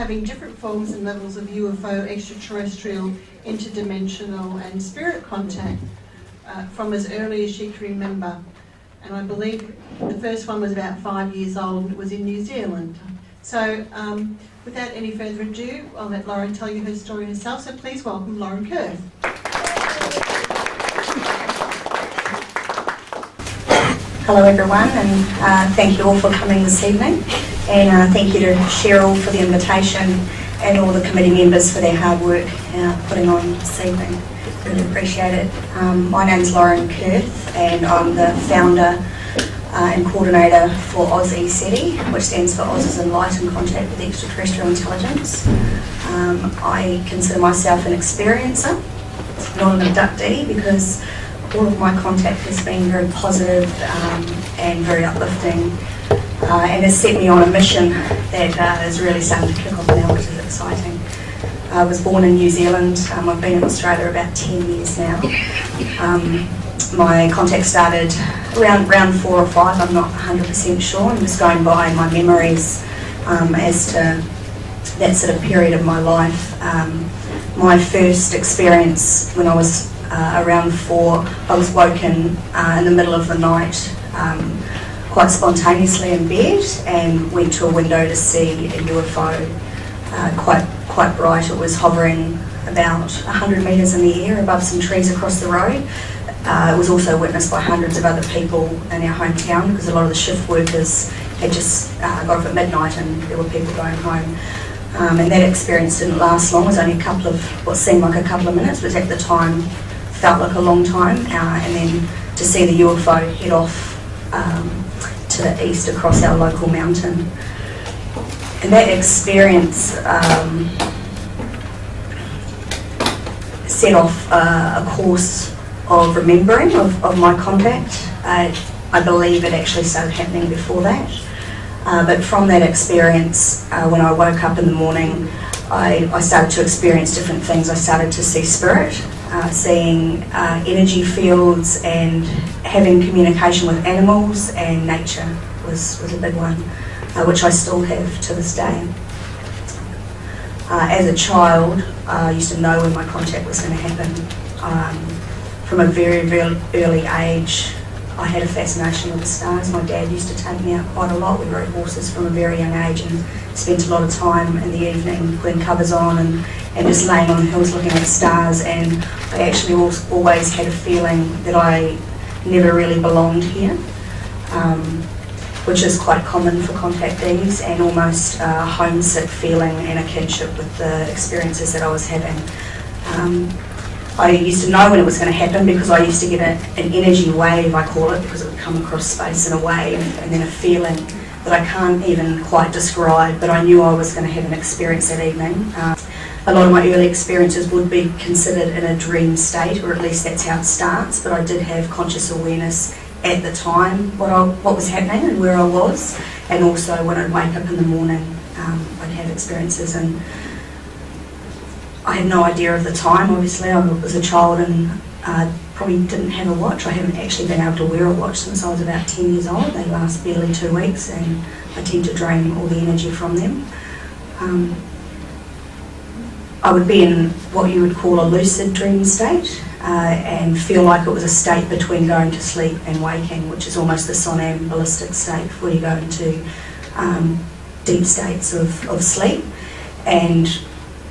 having different forms and levels of UFO, extraterrestrial, interdimensional and spirit contact from as early as she can remember. And I believe the first one was about 5 years old and it was in New Zealand. So without any further ado, I'll let Lauren tell you her story herself. So please welcome Lauren Kurth. Hello everyone, and thank you all for coming this evening, and thank you to Cheryl for the invitation and all the committee members for their hard work putting on this evening. Really appreciate it. My name's Lauren Kurth and I'm the founder and coordinator for OzECD, which stands for Oz as in Light and Contact with Extraterrestrial Intelligence. I consider myself an experiencer, not an abductee, because all of my contact has been very positive and very uplifting, and has set me on a mission that is really starting to kick off now, which is exciting. I was born in New Zealand. I've been in Australia about 10 years now. My contact started around 4 or 5, I'm not 100% sure. I'm just going by my memories as to that sort of period of my life. My first experience when I was around 4, I was woken in the middle of the night, quite spontaneously in bed, and went to a window to see a UFO, quite bright. It was hovering about 100 metres in the air above some trees across the road. It was also witnessed by hundreds of other people in our hometown, because a lot of the shift workers had just got off at midnight and there were people going home. And that experience didn't last long. It was only what seemed like a couple of minutes, but at the time felt like a long time. And then to see the UFO head off to the east across our local mountain. And that experience set off a course of remembering of my contact. I believe it actually started happening before that. But from that experience, when I woke up in the morning, I started to experience different things. I started to see spirit, seeing energy fields, and having communication with animals, and nature was a big one, which I still have to this day. As a child, I used to know when my contact was going to happen. From a very, very early age, I had a fascination with the stars. My dad used to take me out quite a lot. We rode horses from a very young age and spent a lot of time in the evening putting covers on and just laying on the hills looking at the stars. And I actually always had a feeling that I never really belonged here, which is quite common for contactees, and almost a homesick feeling and a kinship with the experiences that I was having. I used to know when it was going to happen, because I used to get an energy wave, I call it, because it would come across space in a wave, and then a feeling that I can't even quite describe, but I knew I was going to have an experience that evening. A lot of my early experiences would be considered in a dream state, or at least that's how it starts, but I did have conscious awareness at the time what was happening and where I was, and also when I'd wake up in the morning, I'd have experiences. And I had no idea of the time. Obviously, I was a child and probably didn't have a watch. I haven't actually been able to wear a watch since I was about 10 years old. They last barely 2 weeks, and I tend to drain all the energy from them. I would be in what you would call a lucid dream state, and feel like it was a state between going to sleep and waking, which is almost the somnambulistic state, where you go into deep states of sleep. And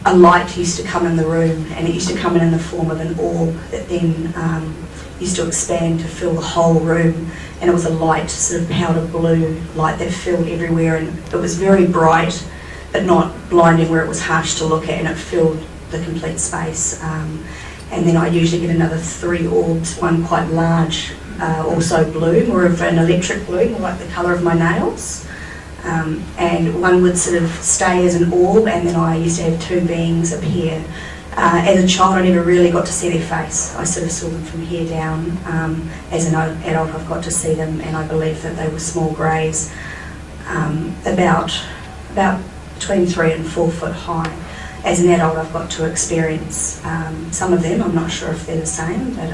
a light used to come in the room, and it used to come in the form of an orb that then used to expand to fill the whole room, and it was a light, sort of powder blue light that filled everywhere, and it was very bright but not blinding where it was harsh to look at, and it filled the complete space. And then I usually get another 3 orbs, one quite large, also blue, more of an electric blue, more like the colour of my nails. And one would sort of stay as an orb, and then I used to have 2 beings appear. As a child, I never really got to see their face. I sort of saw them from here down. As an adult, I've got to see them, and I believe that they were small greys, about between 3 and 4 foot high. As an adult, I've got to experience some of them. I'm not sure if they're the same, but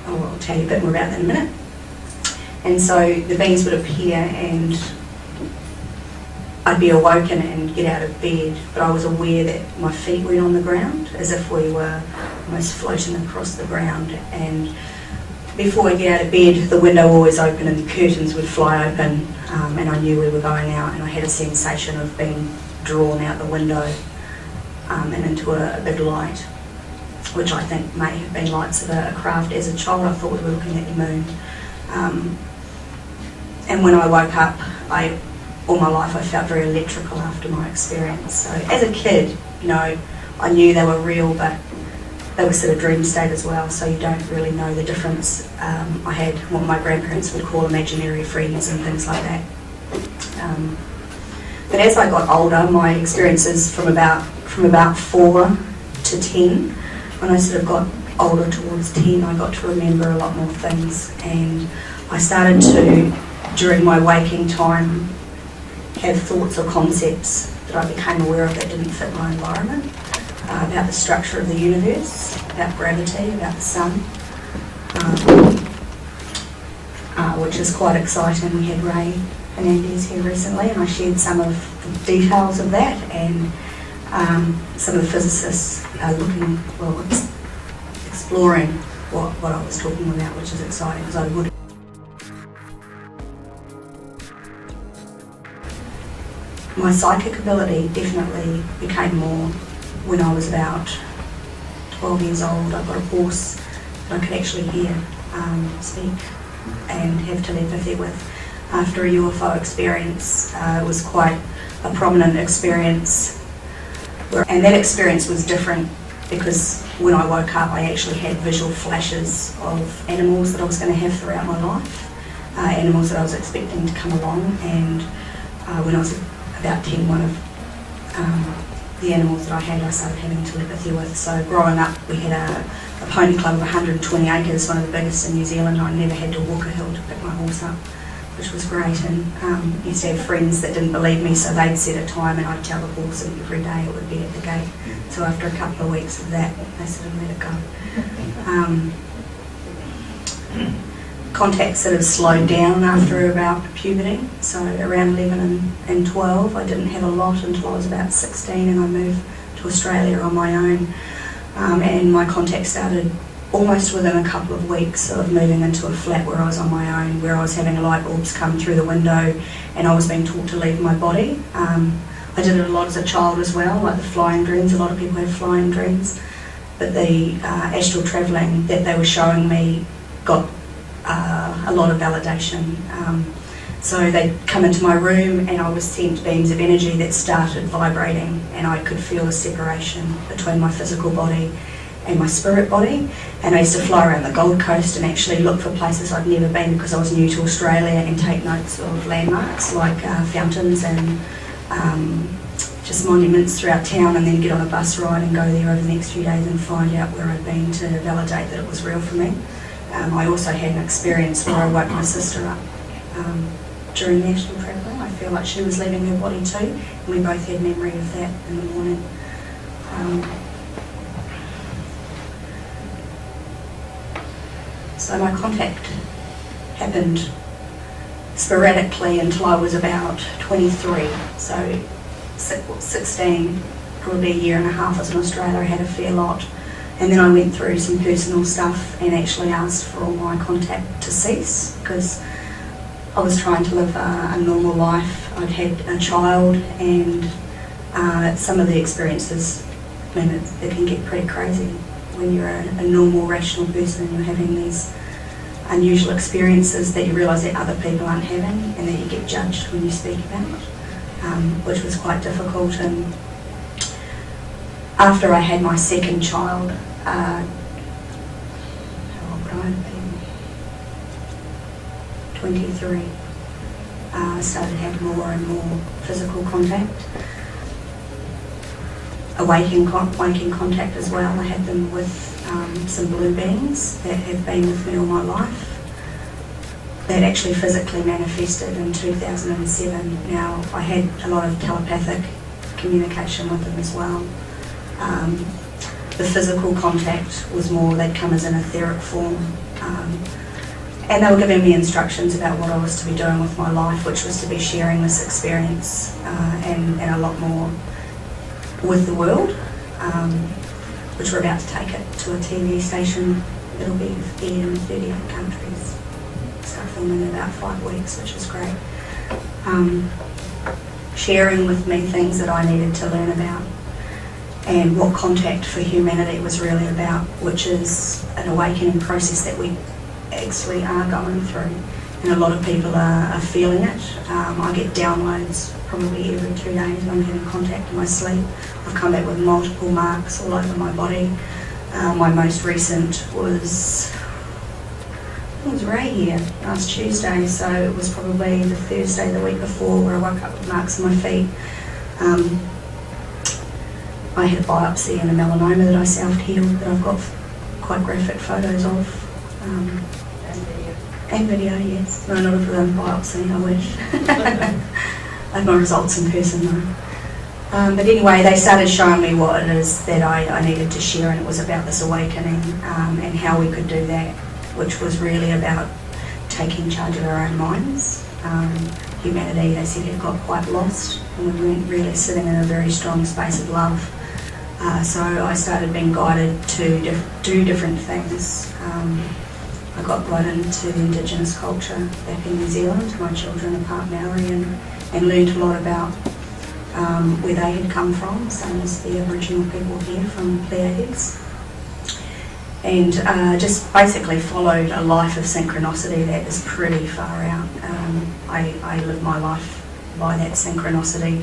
I'll tell you a bit more about that in a minute. And so the beings would appear, and I'd be awoken and get out of bed, but I was aware that my feet weren't on the ground, as if we were almost floating across the ground. And before I get out of bed, the window always open and the curtains would fly open, and I knew we were going out, and I had a sensation of being drawn out the window and into a big light, which I think may have been lights of a craft. As a child, I thought we were looking at the moon. And when I woke up, all my life I felt very electrical after my experience. So as a kid, I knew they were real, but they were sort of dream state as well, so you don't really know the difference. I had what my grandparents would call imaginary friends and things like that. But as I got older, my experiences from about 4 to 10, when I sort of got older towards 10, I got to remember a lot more things, and I started to, during my waking time, have thoughts or concepts that I became aware of that didn't fit my environment, about the structure of the universe, about gravity, about the sun, which is quite exciting. We had Ray Hernandez here recently, and I shared some of the details of that, and some of the physicists are exploring what I was talking about, which is exciting, because I would. My psychic ability definitely became more when I was about 12 years old. I got a horse that I could actually hear speak and have telepathy with. After a UFO experience, it was quite a prominent experience, and that experience was different because when I woke up I actually had visual flashes of animals that I was going to have throughout my life, animals that I was expecting to come along, and when I was about 10, one of the animals that I started having telepathy with. So growing up, we had a pony club of 120 acres, one of the biggest in New Zealand. I never had to walk a hill to pick my horse up, which was great. And used to have friends that didn't believe me, so they'd set a time and I'd tell the horse, and every day it would be at the gate. So after a couple of weeks of that, they sort of let it go. Contact sort of slowed down after about puberty, so around 11 and 12. I didn't have a lot until I was about 16, and I moved to Australia on my own, and my contact started almost within a couple of weeks of moving into a flat where I was on my own, where I was having light bulbs come through the window, and I was being taught to leave my body. I did it a lot as a child as well, like the flying dreams. A lot of people have flying dreams, but the astral travelling that they were showing me got a lot of validation. So they'd come into my room and I was sent beams of energy that started vibrating, and I could feel a separation between my physical body and my spirit body. And I used to fly around the Gold Coast and actually look for places I'd never been because I was new to Australia, and take notes of landmarks like fountains and just monuments throughout town, and then get on a bus ride and go there over the next few days and find out where I'd been to validate that it was real for me. I also had an experience where I woke my sister up during the astral travelling. I feel like she was leaving her body too, and we both had memory of that in the morning. So my contact happened sporadically until I was about 23. So 16, probably a year and a half. I was in Australia, I had a fair lot. And then I went through some personal stuff and actually asked for all my contact to cease, because I was trying to live a normal life. I'd had a child, and some of the experiences, it can get pretty crazy when you're a normal, rational person and you're having these unusual experiences that you realise that other people aren't having, and that you get judged when you speak about it, which was quite difficult. And after I had my second child, how old would I have been? 23. I started to have more and more physical contact. Waking contact as well. I had them with some blue beings that have been with me all my life. That actually physically manifested in 2007. Now, I had a lot of telepathic communication with them as well. The physical contact was more, they'd come as an etheric form, And they were giving me instructions about what I was to be doing with my life, which was to be sharing this experience and a lot more with the world, which we're about to take it to a TV station. It'll be aired in 38 countries. Start filming in about 5 weeks, which is great. Sharing with me things that I needed to learn about and what Contact for Humanity was really about, which is an awakening process that we actually are going through, and a lot of people are feeling it. I get downloads probably every 2 days. I'm getting contact in my sleep. I've come back with multiple marks all over my body. My most recent was right here last Tuesday, so it was probably the Thursday the week before where I woke up with marks on my feet. I had a biopsy and a melanoma that I self-healed that I've got quite graphic photos of. And video, yes. No, not of the biopsy, I wish. I have my results in person though. But anyway, they started showing me what it is that I needed to share, and it was about this awakening and how we could do that, which was really about taking charge of our own minds. Humanity, they said, had got quite lost, and we weren't really sitting in a very strong space of love. So I started being guided to do different things. I got right into the Indigenous culture back in New Zealand. My children are part Maori, and learned a lot about where they had come from, same as the Aboriginal people here from Pleiades. And just basically followed a life of synchronicity that is pretty far out. I live my life by that synchronicity.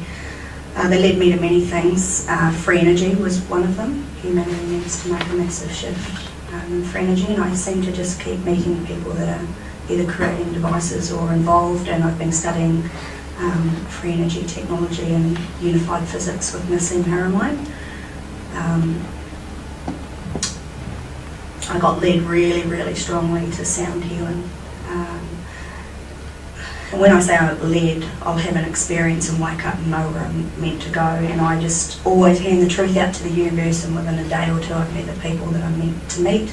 They led me to many things. Free energy was one of them. Humanity needs to make a massive shift in free energy, and I seem to just keep meeting people that are either creating devices or involved, and I've been studying free energy technology and unified physics with Nassim Haramein. I got led really, really strongly to sound healing. And when I say I'm led, I'll have an experience and wake up and know where I'm meant to go, and I just always hand the truth out to the universe, and within a day or two I've met the people that I'm meant to meet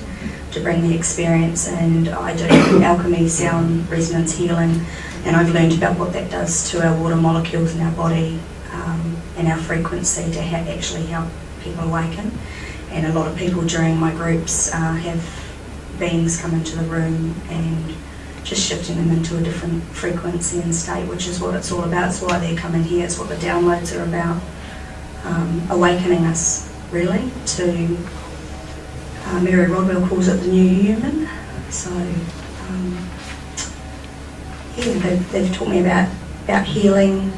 to bring the experience. And I do alchemy, sound, resonance healing, and I've learned about what that does to our water molecules in our body and our frequency to actually help people awaken. And a lot of people during my groups have beings come into the room and just shifting them into a different frequency and state, which is what it's all about. It's why they're coming here. It's what the downloads are about. Awakening us, really, to Mary Rodwell calls it the new human. So, yeah, they've taught me about healing,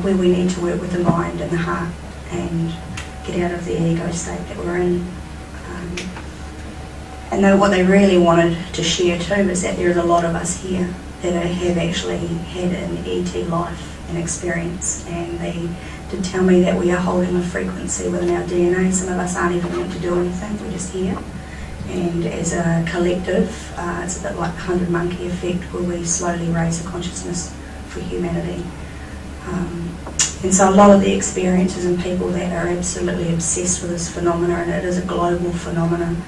where we need to work with the mind and the heart and get out of the ego state that we're in. And what they really wanted to share too is that there is a lot of us here that have actually had an ET life and experience, and they did tell me that we are holding a frequency within our DNA. Some of us aren't even meant to do anything, we're just here. And as a collective, it's a bit like the 100 monkey effect, where we slowly raise a consciousness for humanity. And so a lot of the experiences and people that are absolutely obsessed with this phenomena, and it is a global phenomenon,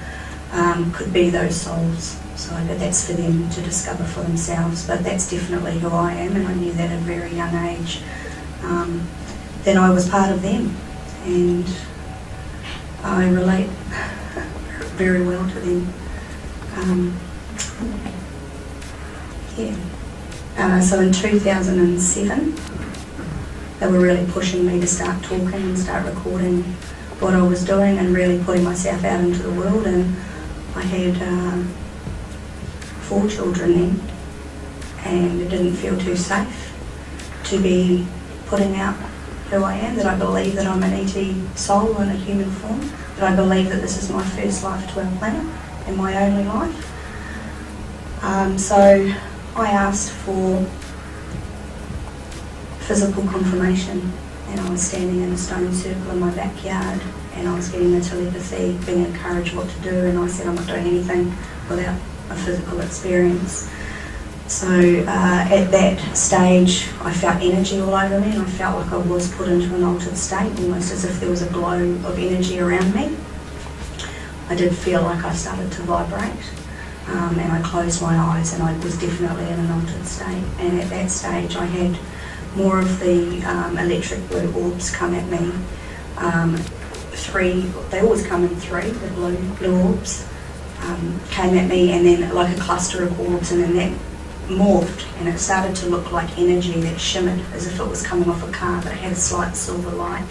could be those souls. So that's for them to discover for themselves. But that's definitely who I am, and I knew that at a very young age. Then I was part of them, and I relate very well to them. So in 2007, they were really pushing me to start talking and start recording what I was doing and really putting myself out into the world. And I had 4 children then, and it didn't feel too safe to be putting out who I am, that I believe that I'm an ET soul in a human form, that I believe that this is my first life to our planet and my only life. So I asked for physical confirmation, and I was standing in a stone circle in my backyard, and I was getting the telepathy, being encouraged what to do, and I said I'm not doing anything without a physical experience. So at that stage I felt energy all over me, and I felt like I was put into an altered state, almost as if there was a glow of energy around me. I did feel like I started to vibrate. and I closed my eyes, and I was definitely in an altered state. And at that stage I had more of the electric blue orbs come at me. They always come in three, the blue orbs came at me, and then like a cluster of orbs, and then that morphed, and it started to look like energy that shimmered as if it was coming off a car, but it had a slight silver light.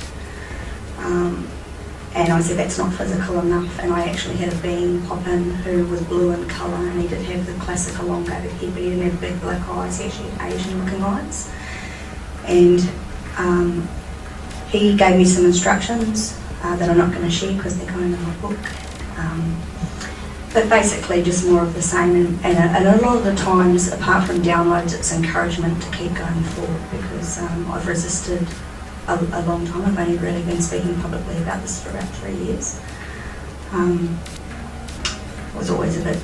And I said, that's not physical enough, and I actually had a being pop in who was blue in colour, and he did have the classic elongated head, but he didn't have big black eyes, he actually had Asian looking eyes. And he gave me some instructions that I'm not going to share because they're going in my book. But basically just more of the same, and a lot of the times, apart from downloads, it's encouragement to keep going forward, because I've resisted a long time. I've only really been speaking publicly about this for about 3 years. Was always a bit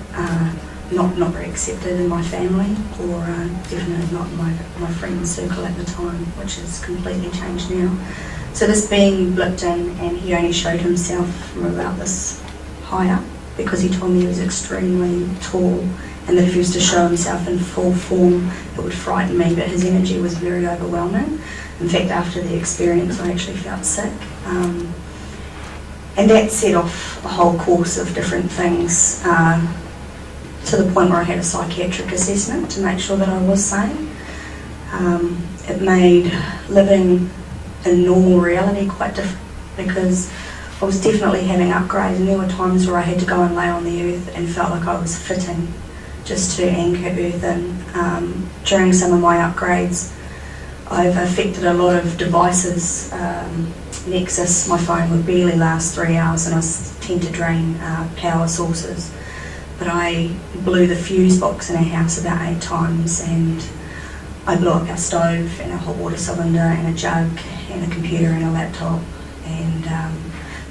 not very accepted in my family, or definitely not in my friends' circle at the time, which has completely changed now. So this being blipped in, and he only showed himself from about this high up, because he told me he was extremely tall, and that if he was to show himself in full form, it would frighten me, but his energy was very overwhelming. In fact, after the experience, I actually felt sick. And that set off a whole course of different things, to the point where I had a psychiatric assessment to make sure that I was sane. It made living in normal reality quite different, because I was definitely having upgrades, and there were times where I had to go and lay on the earth and felt like I was fitting just to anchor earth in. During some of my upgrades, I've affected a lot of devices. Nexus, my phone would barely last 3 hours, and I tend to drain power sources. But I blew the fuse box in our house about 8 times, and I blew up our stove and a hot water cylinder and a jug and a computer and a laptop. And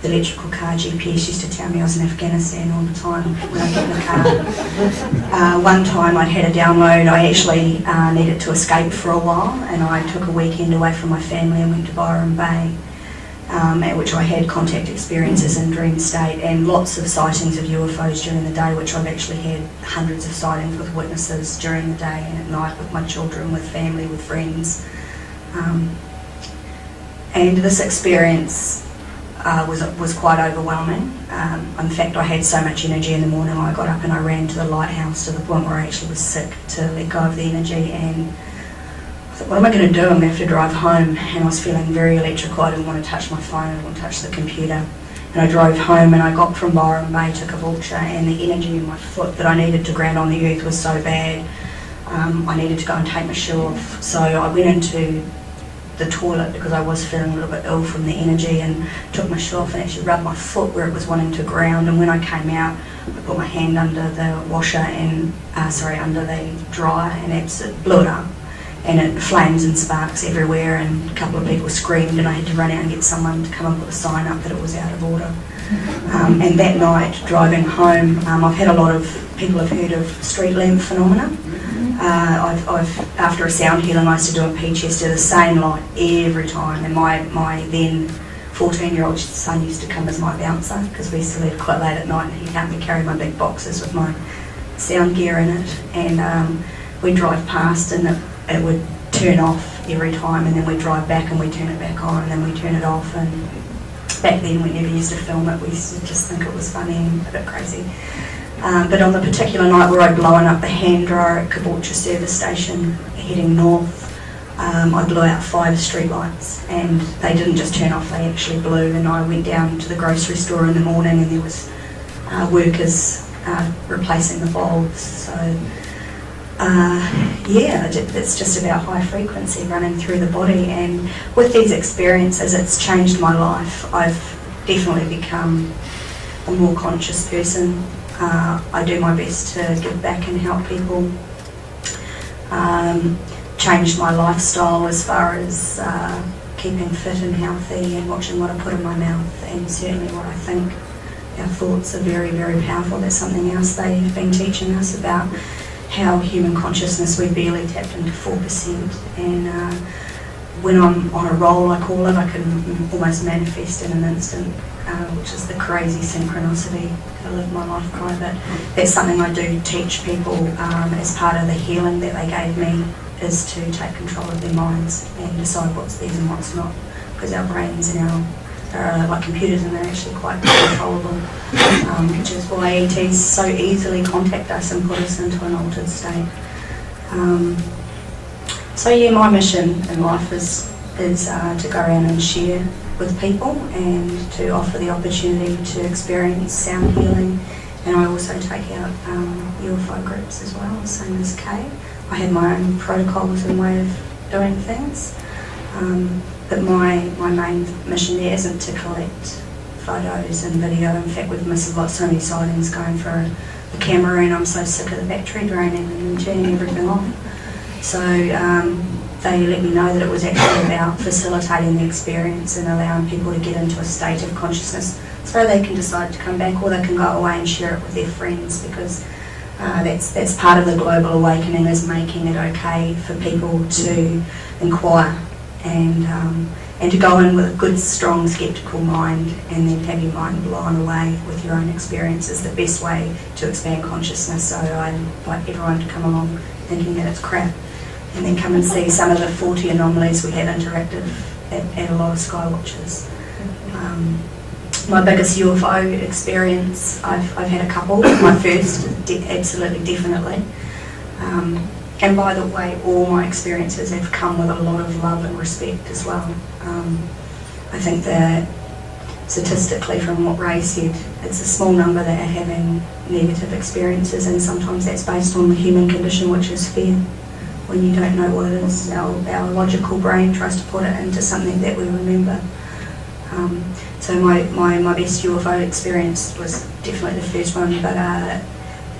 the electrical car GPS used to tell me I was in Afghanistan all the time when I get in the car. One time I'd had a download. I actually needed to escape for a while, and I took a weekend away from my family and went to Byron Bay, at which I had contact experiences in dream state and lots of sightings of UFOs during the day, which I've actually had hundreds of sightings with witnesses during the day and at night with my children, with family, with friends. And this experience was quite overwhelming. In fact, I had so much energy in the morning, I got up and I ran to the lighthouse, to the point where I actually was sick to let go of the energy. And I thought, what am I going to do? I'm going to have to drive home. And I was feeling very electrical. I didn't want to touch my phone, I didn't want to touch the computer. And I drove home, and I got from Byron Bay to Caboolture, and the energy in my foot that I needed to ground on the earth was so bad. I needed to go and take my shoe off. So I went into the toilet, because I was feeling a little bit ill from the energy, and took my shoe off and actually rubbed my foot where it was wanting to ground. And when I came out, I put my hand under the washer and under the dryer, and it blew it up, and it flames and sparks everywhere, and a couple of people screamed, and I had to run out and get someone to come and put a sign up that it was out of order. And that night, driving home, I've had a lot of people have heard of street lamp phenomena. I've after a sound healing, I used to do a P-Chester, the same light every time, and my then 14-year-old son used to come as my bouncer, because we used to leave quite late at night, and he'd help me carry my big boxes with my sound gear in it, and we'd drive past, and it would turn off every time, and then we'd drive back and we'd turn it back on, and then we'd turn it off. And back then we never used to film it, we used to just think it was funny and a bit crazy. But on the particular night where I'd blown up the hand dryer at Caboolture service station heading north, I blew out 5 street lights, and they didn't just turn off, they actually blew. And I went down to the grocery store in the morning, and there was workers replacing the bulbs. So it's just about high frequency running through the body. And with these experiences, it's changed my life. I've definitely become a more conscious person. I do my best to give back and help people. Changed my lifestyle as far as keeping fit and healthy, and watching what I put in my mouth, and certainly what I think. Our thoughts are very, very powerful. That's something else they've been teaching us about, how human consciousness, we barely tapped into 4%, and when I'm on a roll, I call it, I can almost manifest in an instant, which is the crazy synchronicity that I live my life by. But that's something I do teach people as part of the healing that they gave me, is to take control of their minds and decide what's theirs and what's not, because our brains and are like computers, and they're actually quite controllable, which is why ETs so easily contact us and put us into an altered state. So yeah, my mission in life is to go around and share with people and to offer the opportunity to experience sound healing. And I also take out UFO groups as well, same as Kay. I have my own protocols and way of doing things. But my main mission there isn't to collect photos and video. In fact, we've missed so many sightings going for a camera, and I'm so sick of the battery draining and turning everything off. So they let me know that it was actually about facilitating the experience and allowing people to get into a state of consciousness so they can decide to come back, or they can go away and share it with their friends, because that's part of the global awakening, is making it okay for people to inquire and to go in with a good, strong, sceptical mind, and then have your mind blown away with your own experience is the best way to expand consciousness. So I invite everyone to come along thinking that it's crap, and then come and see some of the 40 anomalies we have interactive at a lot of Skywatches. My biggest UFO experience, I've had a couple. My first, absolutely, definitely. And by the way, all my experiences have come with a lot of love and respect as well. I think that statistically, from what Ray said, it's a small number that are having negative experiences, and sometimes that's based on the human condition, which is fear. When you don't know what it is, our logical brain tries to put it into something that we remember. So my best UFO experience was definitely the first one, but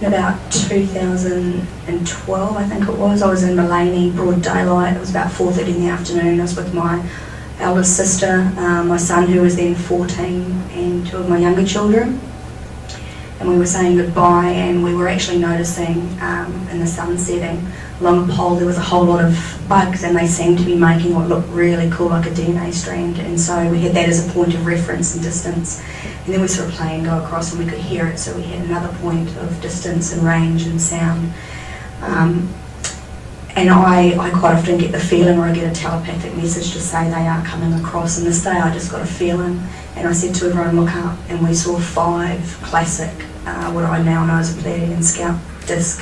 in about 2012, I think it was, I was in Mullaney, broad daylight. It was about 4:30 in the afternoon. I was with my eldest sister, my son who was then 14, and two of my younger children. And we were saying goodbye, and we were actually noticing in the sun setting along a pole there was a whole lot of bugs, and they seemed to be making what looked really cool, like a DNA strand. And so we had that as a point of reference and distance. And then we saw a plane go across and we could hear it, so we had another point of distance and range and sound. And I quite often get the feeling, or I get a telepathic message to say they are coming across. And this day I just got a feeling, and I said to everyone, look up, and we saw 5 classic, what I now know as a Pleiadian scout disc,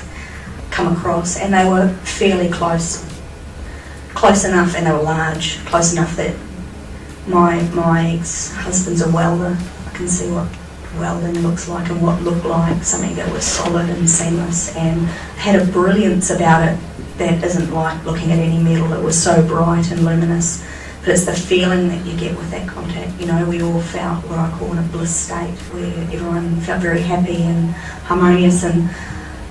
come across, and they were fairly close enough, and they were large, close enough that my ex-husband's a welder. I can see what welding looks like and what looked like something that was solid and seamless, and had a brilliance about it that isn't like looking at any metal. It was so bright and luminous, but it's the feeling that you get with that contact. You know, we all felt what I call in a bliss state, where everyone felt very happy and harmonious, and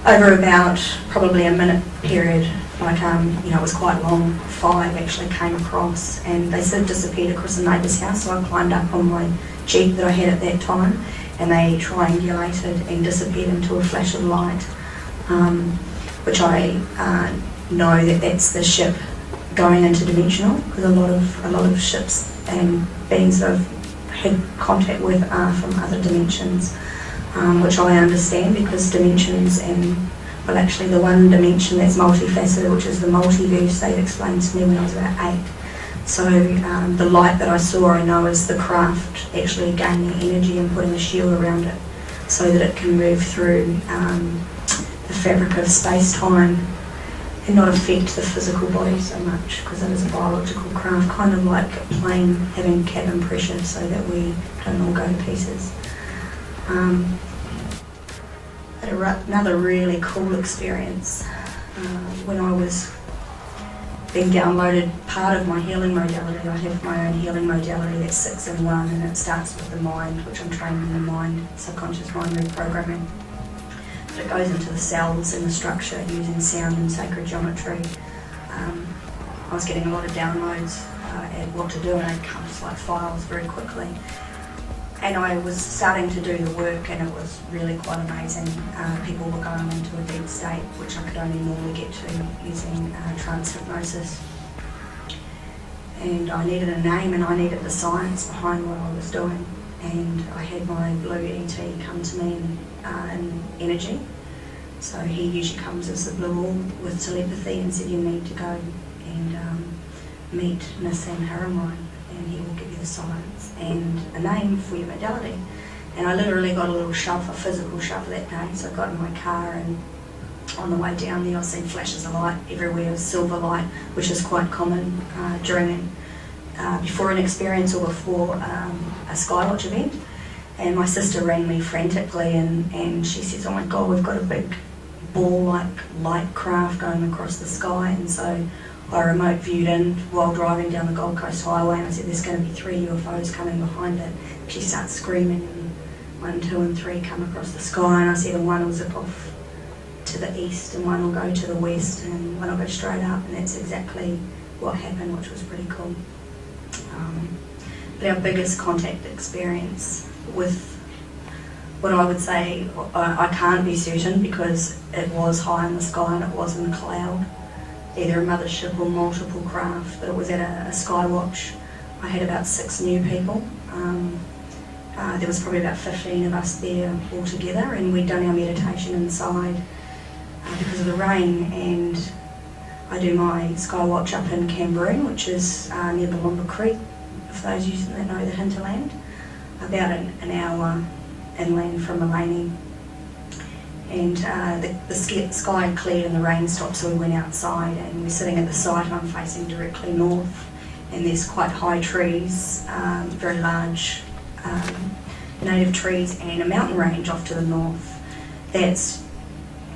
over about probably a minute period, like it was quite long, 5 actually came across, and they sort of disappeared across the neighbour's house. So I climbed up on my Jeep that I had at that time, and they triangulated and disappeared into a flash of light, which I know that that's the ship going interdimensional, because a lot of ships and beings that I've had contact with are from other dimensions, which I understand, because dimensions well, actually the one dimension that's multifaceted, which is the multiverse, they explained to me when I was about 8. So the light that I saw, I know, is the craft actually gaining energy and putting a shield around it so that it can move through the fabric of space-time and not affect the physical body so much, because it is a biological craft, kind of like a plane having cabin pressure so that we don't all go to pieces. Another really cool experience when I was being downloaded part of my healing modality. I have my own healing modality that's 6 in 1, and it starts with the mind, which I'm trained in the mind, subconscious mind reprogramming. But it goes into the cells and the structure using sound and sacred geometry. I was getting a lot of downloads at what to do, and it comes like files very quickly. And I was starting to do the work, and it was really quite amazing. People were going into a deep state, which I could only normally get to using trance hypnosis. and I needed a name and I needed the science behind what I was doing. And I had my blue ET come to me in energy. So he usually comes as the blue orb with telepathy and said, you need to go and meet Miss Sam Haramine, and he will give you the science and a name for your modality. And I literally got a little shove, a physical shove that day. So I got in my car, and on the way down there I seen flashes of light everywhere, silver light, which is quite common before an experience or before a Skywatch event. And my sister rang me frantically, and she says, oh my God, we've got a big ball-like light craft going across the sky. And so I remote viewed in while driving down the Gold Coast Highway, and I said, there's going to be 3 UFOs coming behind it. She starts screaming, and 1, 2 and 3 come across the sky, and I said, and one will zip off to the east and one will go to the west and one will go straight up, and that's exactly what happened, which was pretty cool. But our biggest contact experience with what I would say, I can't be certain because it was high in the sky and it was in the cloud, either a mothership or multiple craft, but it was at a Skywatch. I had about 6 new people. There was probably about 15 of us there all together, and we'd done our meditation inside because of the rain. And I do my Skywatch up in Camboon, which is near Balumba Creek, for those of you that know the hinterland, about an hour inland from Malani. And the sky cleared and the rain stopped, so we went outside, and we're sitting at the site, and I'm facing directly north, and there's quite high trees, very large native trees, and a mountain range off to the north. That's,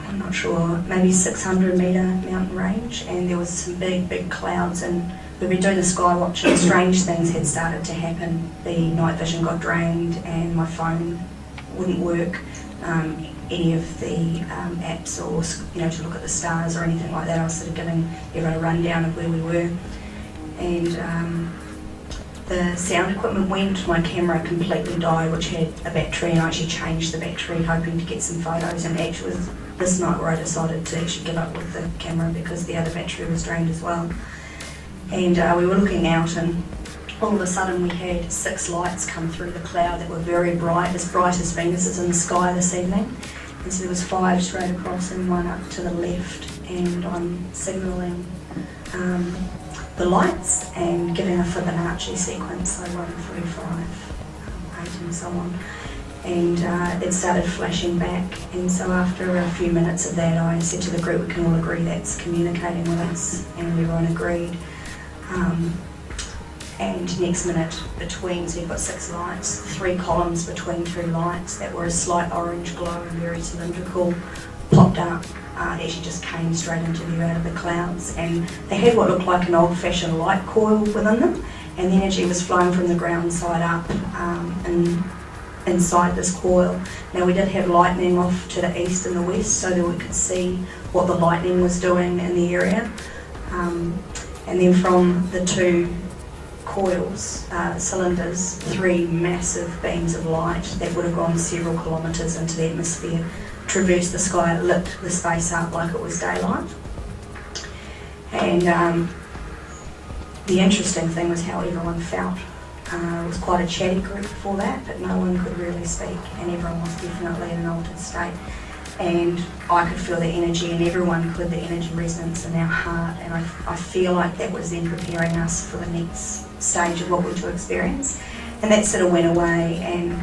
I'm not sure, maybe 600 metre mountain range, and there was some big clouds, and we've been doing the Skywatch, and strange things had started to happen. The night vision got drained, and my phone wouldn't work. Any of the apps, or to look at the stars or anything like that. I was sort of giving everyone a rundown of where we were, and the sound equipment went. My camera completely died, which had a battery, and I actually changed the battery hoping to get some photos, and actually it was this night where I decided to actually give up with the camera because the other battery was drained as well. And we were looking out, and all of a sudden we had 6 lights come through the cloud that were very bright as Venus is in the sky this evening. And so there was 5 straight across and 1 up to the left, and I'm signalling the lights and giving a Fibonacci sequence, so 1, 3, 5, 8 and so on. And it started flashing back, and so after a few minutes of that I said to the group, we can all agree that's communicating with us, and everyone agreed. And next minute between, so you've got 6 lights, 3 columns between 2 lights that were a slight orange glow and very cylindrical, popped up. It actually just came straight into view out of the clouds, and they had what looked like an old-fashioned light coil within them, and the energy was flowing from the ground side up and inside this coil. Now we did have lightning off to the east and the west so that we could see what the lightning was doing in the area. And then from the 2 coils, cylinders, 3 massive beams of light that would have gone several kilometres into the atmosphere, traversed the sky, lit the space up like it was daylight. And the interesting thing was how everyone felt. It was quite a chatty group before that, but no one could really speak, and everyone was definitely in an altered state. And I could feel the energy, and everyone could, the energy resonance in our heart, and I feel like that was then preparing us for the next stage of what we were to experience. And that sort of went away, and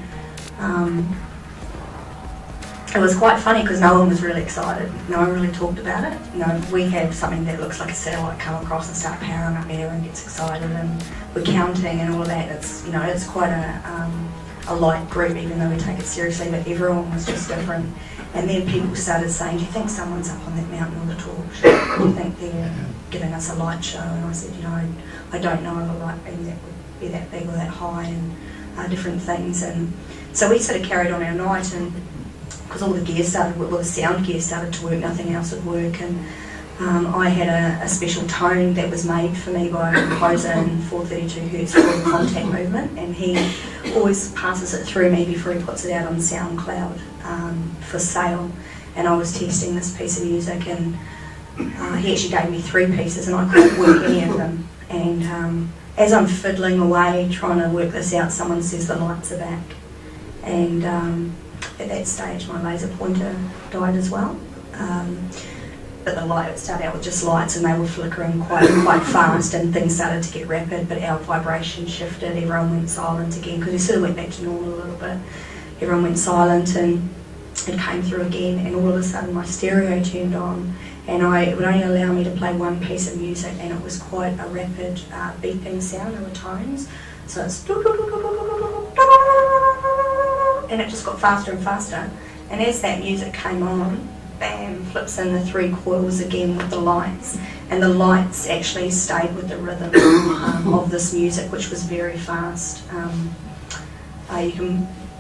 it was quite funny because no one was really excited. No one really talked about it. We have something that looks like a satellite come across and start powering up, and everyone gets excited, and we're counting and all of that. It's it's quite a light group, even though we take it seriously, but everyone was just different. And then people started saying, do you think someone's up on that mountain with a torch? Do you think they're giving us a light show? And I said, I don't know of a light beam that would be that big or that high, and different things. And so we sort of carried on our night, and because all the gear started, well, the sound gear started to work, nothing else would work. And I had a special tone that was made for me by a composer in 432 Hz called Contact Movement, and he always passes it through me before he puts it out on SoundCloud for sale. And I was testing this piece of music, and he actually gave me 3 pieces, and I couldn't work any of them. And as I'm fiddling away trying to work this out, someone says the lights are back. And at that stage my laser pointer died as well. But the light started out with just lights and they were flickering quite fast, and things started to get rapid, but our vibration shifted, everyone went silent again, because we sort of went back to normal a little bit. Everyone went silent and it came through again, and all of a sudden my stereo turned on, and it would only allow me to play one piece of music, and it was quite a rapid beeping sound. There were tones, so it's and it just got faster and faster, and as that music came on, bam, flips in the 3 coils again with the lights, and the lights actually stayed with the rhythm of this music, which was very fast.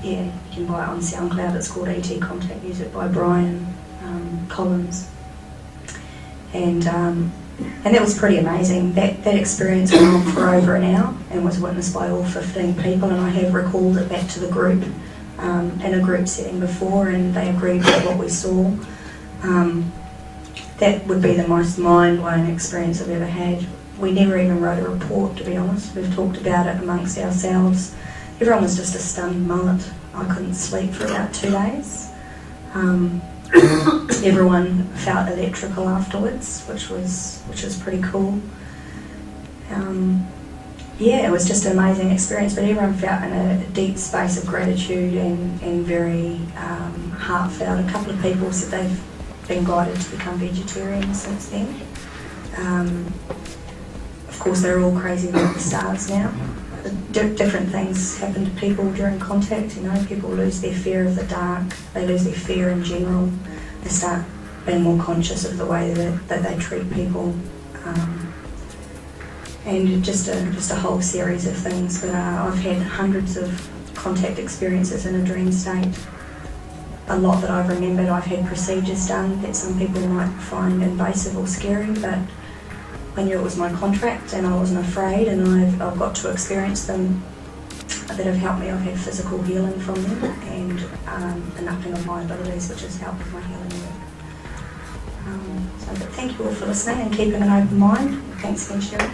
You can buy it on SoundCloud. It's called ET Contact Music by Brian Collins, and that was pretty amazing. That experience went on for over an hour and was witnessed by all 15 people, and I have recalled it back to the group in a group setting before, and they agreed with what we saw. That would be the most mind-blowing experience I've ever had. We never even wrote a report, to be honest. We've talked about it amongst ourselves. Everyone was just a stunned mullet. I couldn't sleep for about 2 days. Everyone felt electrical afterwards, which was pretty cool. It was just an amazing experience, but everyone felt in a deep space of gratitude and very heartfelt. A couple of people said they've been guided to become vegetarians since then. Of course, they're all crazy about the stars now. Different things happen to people during contact. People lose their fear of the dark. They lose their fear in general. They start being more conscious of the way that they treat people, and just a whole series of things. But I've had hundreds of contact experiences in a dream state. A lot that I've remembered. I've had procedures done that some people might find invasive or scary, but I knew it was my contract and I wasn't afraid, and I've got to experience them that have helped me. I've had physical healing from them and an upping of my abilities, which has helped with my healing work. But thank you all for listening and keeping an open mind. Thanks again, Sherry.